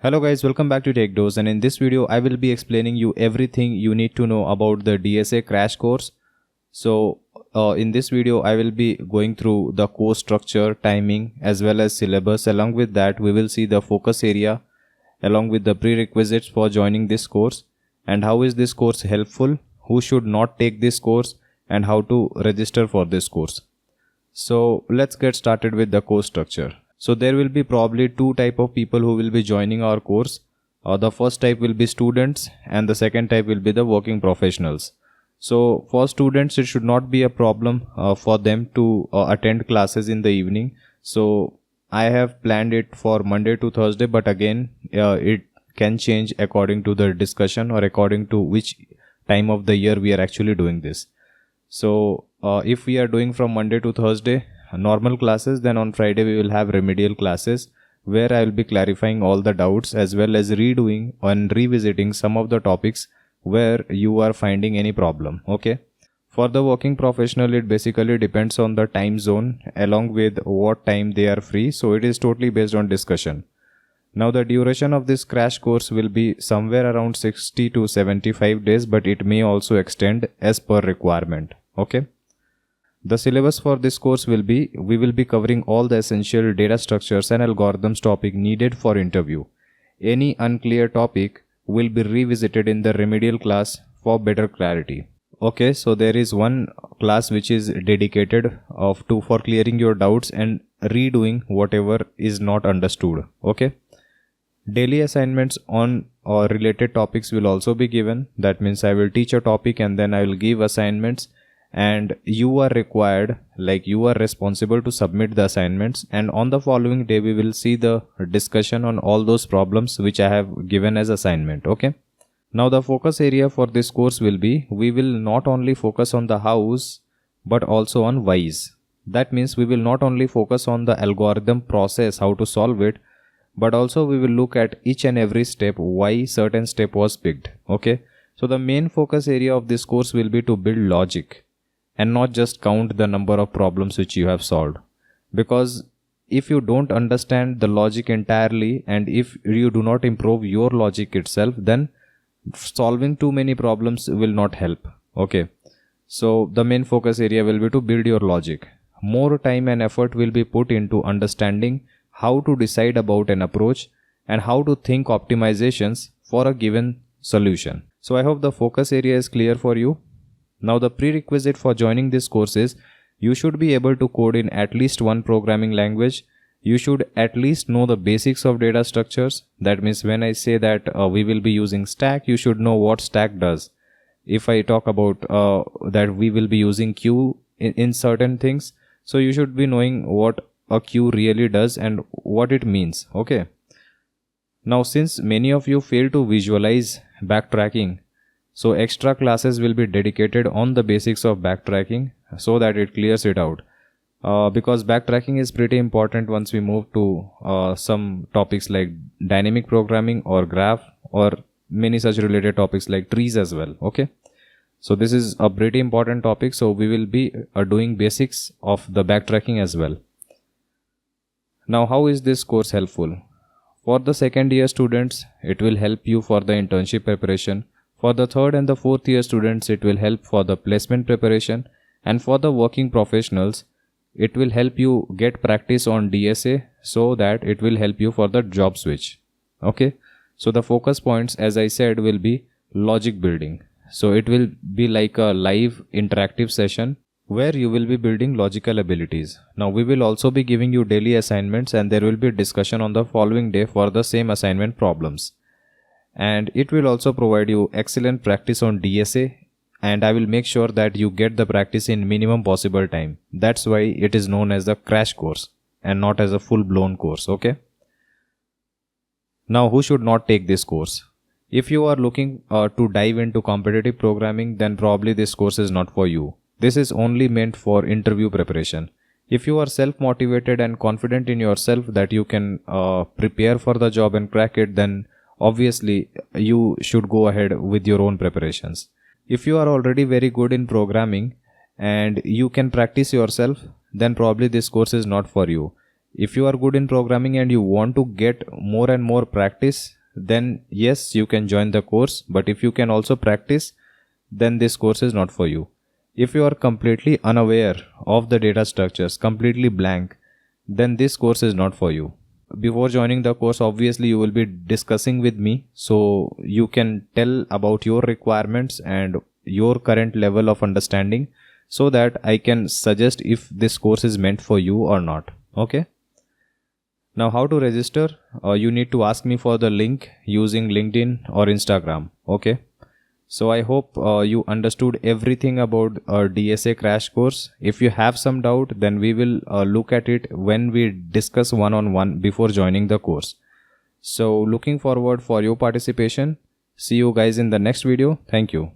Hello guys, welcome back to TechDose, and in this video I will be explaining you everything you need to know about the DSA crash course. So in this video I will be going through the course structure, timing as well as syllabus. Along with that we will see the focus area along with the prerequisites for joining this course and how is this course helpful, who should not take this course and how to register for this course. So let's get started with the course structure. So there will be probably two type of people who will be joining our course. The first type will be students and the second type will be the working professionals. So for students it should not be a problem for them to attend classes in the evening. So I have planned it for Monday to Thursday, but again it can change according to the discussion or according to which time of the year we are actually doing this. So if we are doing from Monday to Thursday normal classes, then on Friday we will have remedial classes where I will be clarifying all the doubts as well as redoing and revisiting some of the topics where you are finding any problem. Okay. For the working professional, it basically depends on the time zone along with what time they are free. So it is totally based on discussion. Now the duration of this crash course will be somewhere around 60 to 75 days, but it may also extend as per requirement. Okay. The syllabus for this course will be, we will be covering all the essential data structures and algorithms topic needed for interview. Any unclear topic will be revisited in the remedial class for better clarity. Okay, so there is one class which is dedicated for clearing your doubts and redoing whatever is not understood. Okay. Daily assignments on or related topics will also be given. That means I will teach a topic and then I will give assignments, and you are required, like you are responsible to submit the assignments, and on the following day we will see the discussion on all those problems which I have given as assignment. Okay. Now the focus area for this course will be, we will not only focus on the hows but also on whys. That means we will not only focus on the algorithm process, how to solve it, but also we will look at each and every step, why certain step was picked. Okay. So the main focus area of this course will be to build logic and not just count the number of problems which you have solved. Because if you don't understand the logic entirely and if you do not improve your logic itself, then solving too many problems will not help. Okay. So the main focus area will be to build your logic. More time and effort will be put into understanding how to decide about an approach and how to think optimizations for a given solution. So I hope the focus area is clear for you. Now the prerequisite for joining this course is, you should be able to code in at least one programming language. You should at least know the basics of data structures. That means when I say that we will be using stack, you should know what stack does. If I talk about that we will be using queue in certain things, so you should be knowing what a queue really does and what it means. Okay. Now since many of you fail to visualize backtracking, so extra classes will be dedicated on the basics of backtracking so that it clears it out. Because backtracking is pretty important once we move to some topics like dynamic programming or graph or many such related topics like trees as well. Okay. So this is a pretty important topic. So we will be doing basics of the backtracking as well. Now how is this course helpful? For the second year students, it will help you for the internship preparation. For the third and the fourth year students, it will help for the placement preparation, and for the working professionals, it will help you get practice on DSA so that it will help you for the job switch. Okay. So the focus points, as I said, will be logic building. So it will be like a live interactive session where you will be building logical abilities. Now we will also be giving you daily assignments and there will be discussion on the following day for the same assignment problems. And it will also provide you excellent practice on DSA, and I will make sure that you get the practice in minimum possible time. That's why it is known as the crash course and not as a full-blown course. Okay. Now who should not take this course? If you are looking to dive into competitive programming, then probably this course is not for you. This is only meant for interview preparation. If you are self-motivated and confident in yourself that you can prepare for the job and crack it, then obviously you should go ahead with your own preparations. If you are already very good in programming and you can practice yourself, then probably this course is not for you. If you are good in programming and you want to get more and more practice, then yes, you can join the course. But if you can also practice, then this course is not for you. If you are completely unaware of the data structures, completely blank, then this course is not for you. Before joining the course, obviously you will be discussing with me, so you can tell about your requirements and your current level of understanding, so that I can suggest if this course is meant for you or not. Okay. Now, how to register? You need to ask me for the link using LinkedIn or Instagram. Okay. So I hope you understood everything about our DSA crash course. If you have some doubt, then we will look at it when we discuss one-on-one before joining the course. So looking forward for your participation. See you guys in the next video. Thank you.